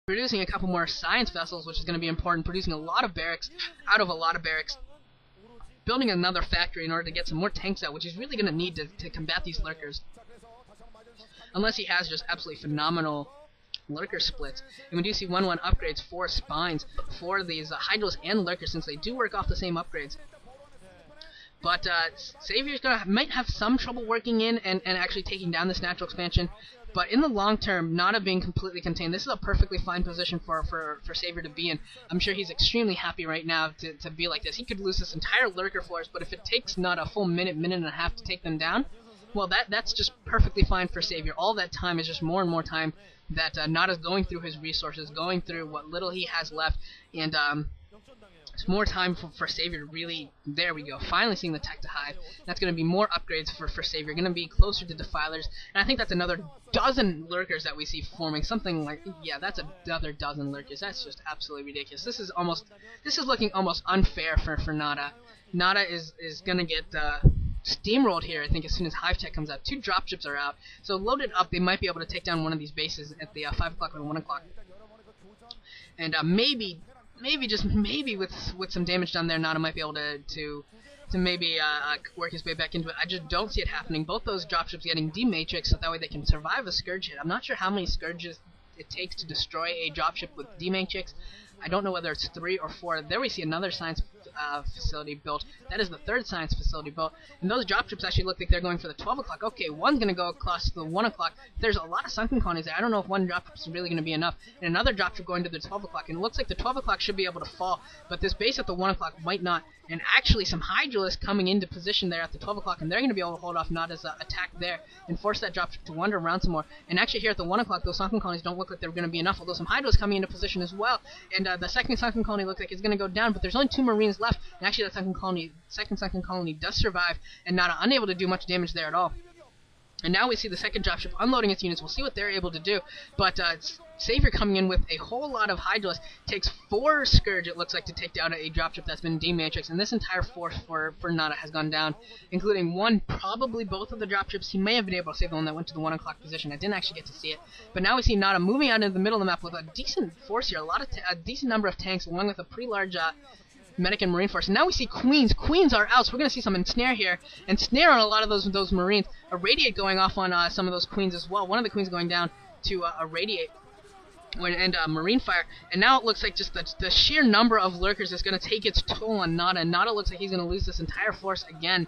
producing a couple more science vessels, which is going to be important, producing a lot of barracks out of a lot of barracks, building another factory in order to get some more tanks out, which he's really going to need to combat these lurkers. Unless he has just absolutely phenomenal lurker splits. And we do see 1-1 upgrades for spines for these Hydrals and lurkers, since they do work off the same upgrades. But Savior's might have some trouble working in and actually taking down this natural expansion. But in the long term, Nada being completely contained, this is a perfectly fine position for Savior to be in. I'm sure he's extremely happy right now to be like this. He could lose this entire lurker force, but if it takes Nada a full minute and a half to take them down, well, that's just perfectly fine for Savior. All that time is just more and more time that Nada's going through his resources, going through what little he has left, and it's more time for Savior to really, there we go, finally seeing the tech to hive. That's going to be more upgrades for Savior, going to be closer to Defilers, and I think that's another dozen lurkers that we see forming, something like, yeah, that's another dozen lurkers. That's just absolutely ridiculous. This is looking almost unfair for Nada. Nada is going to get steamrolled here, I think, as soon as Hive Tech comes out. 2 dropships are out, so loaded up, they might be able to take down one of these bases at the 5 o'clock or 1 o'clock. And maybe just maybe with some damage done there, Nada might be able to maybe work his way back into it. I just don't see it happening. Both those dropships getting D-Matrix, so that way they can survive a Scourge hit. I'm not sure how many Scourges it takes to destroy a dropship with D-Matrix. I don't know whether it's 3 or 4. There we see another science facility built. That is the 3rd science facility built. And those dropships actually look like they're going for the 12 o'clock. Okay, one's going to go across to the 1 o'clock. There's a lot of sunken colonies there. I don't know if one dropship is really going to be enough. And another dropship going to the 12 o'clock. And it looks like the 12 o'clock should be able to fall, but this base at the 1 o'clock might not. And actually some Hydralists coming into position there at the 12 o'clock, and they're going to be able to hold off Nada's attack there and force that dropship to wander around some more. And actually here at the 1 o'clock, those sunken colonies don't look like they're going to be enough, although some Hydralists coming into position as well. And the second sunken colony looks like it's going to go down, but there's only 2 Marines left. And actually that second sunken colony does survive, and Nada unable to do much damage there at all. And now we see the second dropship unloading its units. We'll see what they're able to do. But Savior coming in with a whole lot of Hydralists, takes 4 Scourge, it looks like, to take down a dropship that's been D-Matrix. And this entire force for Nada has gone down, including one, probably both of the dropships. He may have been able to save the one that went to the 1 o'clock position. I didn't actually get to see it. But now we see Nada moving out into the middle of the map with a decent force here, a decent number of tanks, along with a pretty large medic and marine force. And now we see Queens. Queens are out, so we're going to see some ensnare here. Ensnare on a lot of those Marines. A Radiate going off on some of those Queens as well. One of the Queens going down to a Radiate and Marine Fire. And now it looks like just the sheer number of lurkers is going to take its toll on Nada. And Nada looks like he's going to lose this entire force again.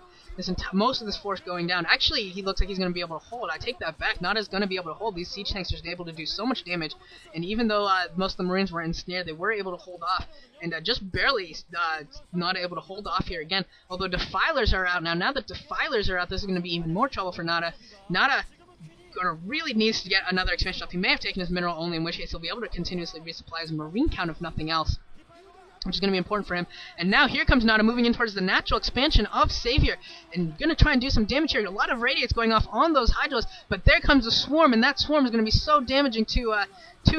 Most of this force going down. Actually, he looks like he's going to be able to hold. I take that back. Nada's going to be able to hold. These siege tanks are able to do so much damage. And even though most of the Marines were ensnared, they were able to hold off. And just barely not able to hold off here again. Although Defilers are out now. Now that Defilers are out, this is going to be even more trouble for Nada. Nada really needs to get another expansion up. He may have taken his mineral only, in which case he'll be able to continuously resupply his marine count if nothing else, which is going to be important for him. And now here comes Nada moving in towards the natural expansion of Savior, and going to try and do some damage here. A lot of Radiates going off on those Hydrals, but there comes a Swarm, and that Swarm is going to be so damaging to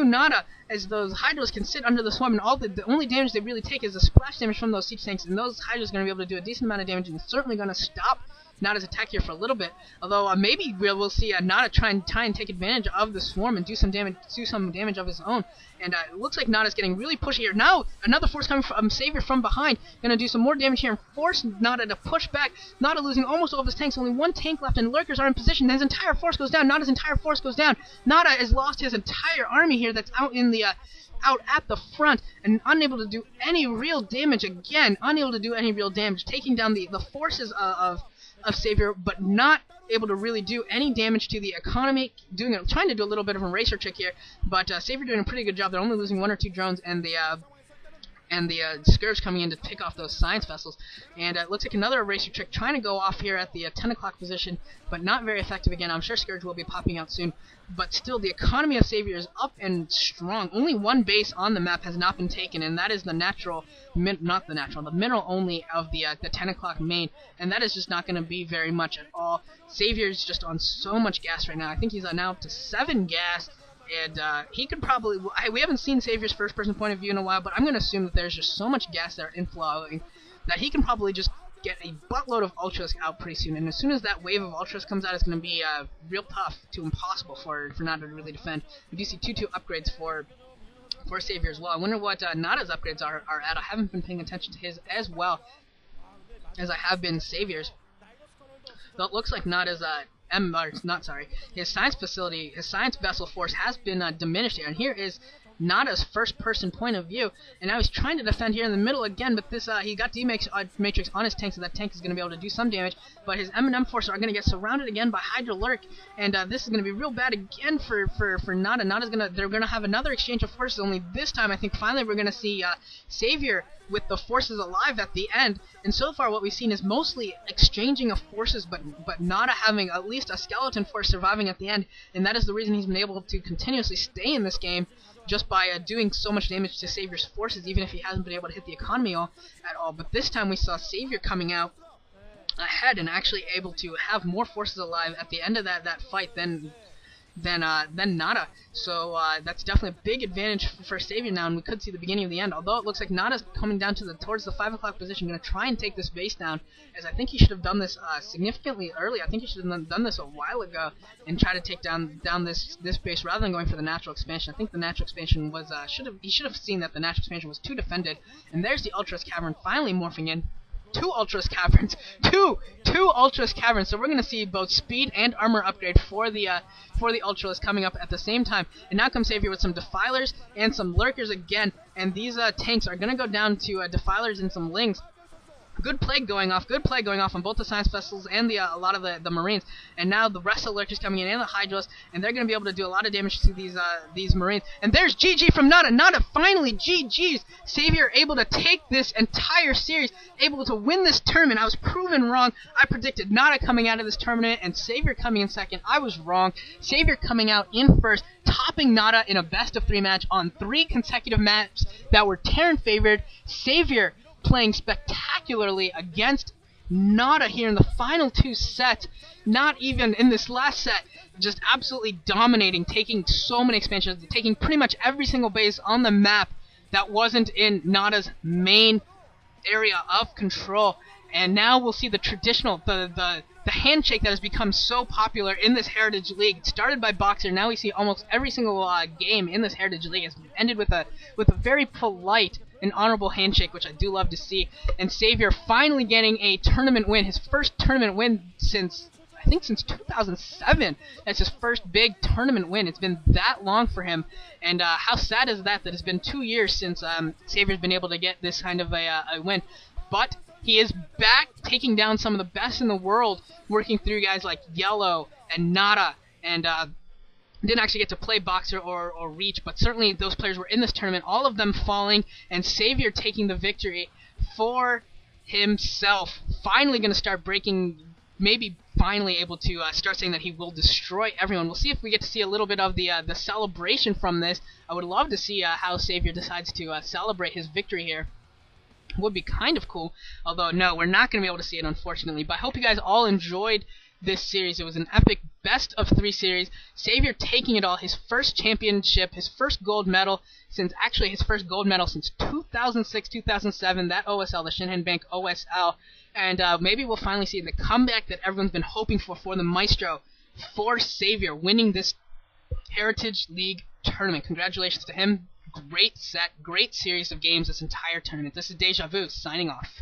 Nada, as those Hydrals can sit under the Swarm, and the only damage they really take is the splash damage from those siege tanks, and those Hydrals are going to be able to do a decent amount of damage, and it's certainly going to stop Nada's attack here for a little bit. Although maybe we'll see Nada try and take advantage of the Swarm and do some damage of his own. And it looks like Nada's getting really pushy here. Now another force coming from Savior from behind, going to do some more damage here and force Nada to push back. Nada losing almost all of his tanks. Only 1 tank left, and lurkers are in position. His entire force goes down. Nada's entire force goes down. Nada has lost his entire army here. That's out in the out at the front and unable to do any real damage again. Unable to do any real damage, taking down the forces of Savior, but not able to really do any damage to the economy. Trying to do a little bit of a racer trick here, but Savior doing a pretty good job. They're only losing 1 or 2 drones, and the Scourge coming in to pick off those science vessels. And it looks like another eraser trick trying to go off here at the 10 o'clock position, but not very effective again. I'm sure Scourge will be popping out soon. But still, the economy of Savior is up and strong. Only 1 base on the map has not been taken, and that is the the mineral only of the 10 o'clock main. And that is just not going to be very much at all. Savior's just on so much gas right now. I think he's now up to 7 gas. And he could probably, we haven't seen Savior's first-person point of view in a while, but I'm going to assume that there's just so much gas there inflowing that he can probably just get a buttload of Ultras out pretty soon. And as soon as that wave of Ultras comes out, it's going to be real tough to impossible for Nada to really defend. We do see 2-2 upgrades for for Savior as well. I wonder what Nada's upgrades are at. I haven't been paying attention to his as well as I have been Savior's. Though it looks like Nada's his science facility, his science vessel force has been diminished here, and here is Nada's first-person point of view, and now he's trying to defend here in the middle again, but this he got D-Matrix on his tank, so that tank is going to be able to do some damage, but his M&M forces are going to get surrounded again by Hydra Lurk, and this is going to be real bad again for Nada. They're going to have another exchange of forces, only this time I think finally we're going to see Savior with the forces alive at the end, and so far what we've seen is mostly exchanging of forces, but Nada having at least a skeleton force surviving at the end, and that is the reason he's been able to continuously stay in this game, just by doing so much damage to Savior's forces, even if he hasn't been able to hit the economy at all. But this time we saw Savior coming out ahead and actually able to have more forces alive at the end of that fight than Nada. So that's definitely a big advantage for Savior now, and we could see the beginning of the end. Although it looks like Nada's coming down towards the 5 o'clock position, going to try and take this base down, as I think he should have done this significantly early. I think he should have done this a while ago and try to take down this base rather than going for the natural expansion. I think the natural expansion was he should have seen that the natural expansion was too defended, and there's the Ultras Cavern finally morphing in. Two Ultras Caverns. Two Ultras Caverns. So we're going to see both speed and armor upgrade for the Ultras coming up at the same time. And now comes Savior with some Defilers and some Lurkers again. And these tanks are going to go down to Defilers and some Lings. Good plague going off on both the science vessels and a lot of the Marines. And now the rest of the Lurkers coming in and the Hydras, and they're going to be able to do a lot of damage to these Marines. And there's GG from Nada. Nada finally GG's. Savior able to take this entire series, able to win this tournament. I was proven wrong. I predicted Nada coming out of this tournament and Savior coming in second. I was wrong. Savior coming out in first, topping Nada in a best-of-3 match on 3 consecutive maps that were Terran favored. Savior playing spectacularly against Nada here in the final 2 sets, not even in this last set, just absolutely dominating, taking so many expansions, taking pretty much every single base on the map that wasn't in Nada's main area of control. And now we'll see the traditional, the handshake that has become so popular in this Heritage League. It started by Boxer, now we see almost every single game in this Heritage League has ended with a very polite an honorable handshake, which I do love to see. And Savior finally getting a tournament win, his first tournament win since 2007. That's his first big tournament win. It's been that long for him, and how sad is that it's been 2 years since Savior's been able to get this kind of a win. But he is back, taking down some of the best in the world, working through guys like Yellow and Nada, and didn't actually get to play Boxer or Reach, but certainly those players were in this tournament, all of them falling, and Savior taking the victory for himself. Finally going to start breaking, maybe finally able to start saying that he will destroy everyone. We'll see if we get to see a little bit of the celebration from this. I would love to see how Savior decides to celebrate his victory here. Would be kind of cool, although no, we're not going to be able to see it, unfortunately. But I hope you guys all enjoyed this series. It was an epic best-of-3 series. Savior taking it all, his first championship, his first gold medal since 2006-2007, that OSL, the Shinhan Bank OSL. And maybe we'll finally see the comeback that everyone's been hoping for the Maestro, for Savior, winning this Heritage League tournament. Congratulations to him. Great set, great series of games this entire tournament. This is Deja Vu, signing off.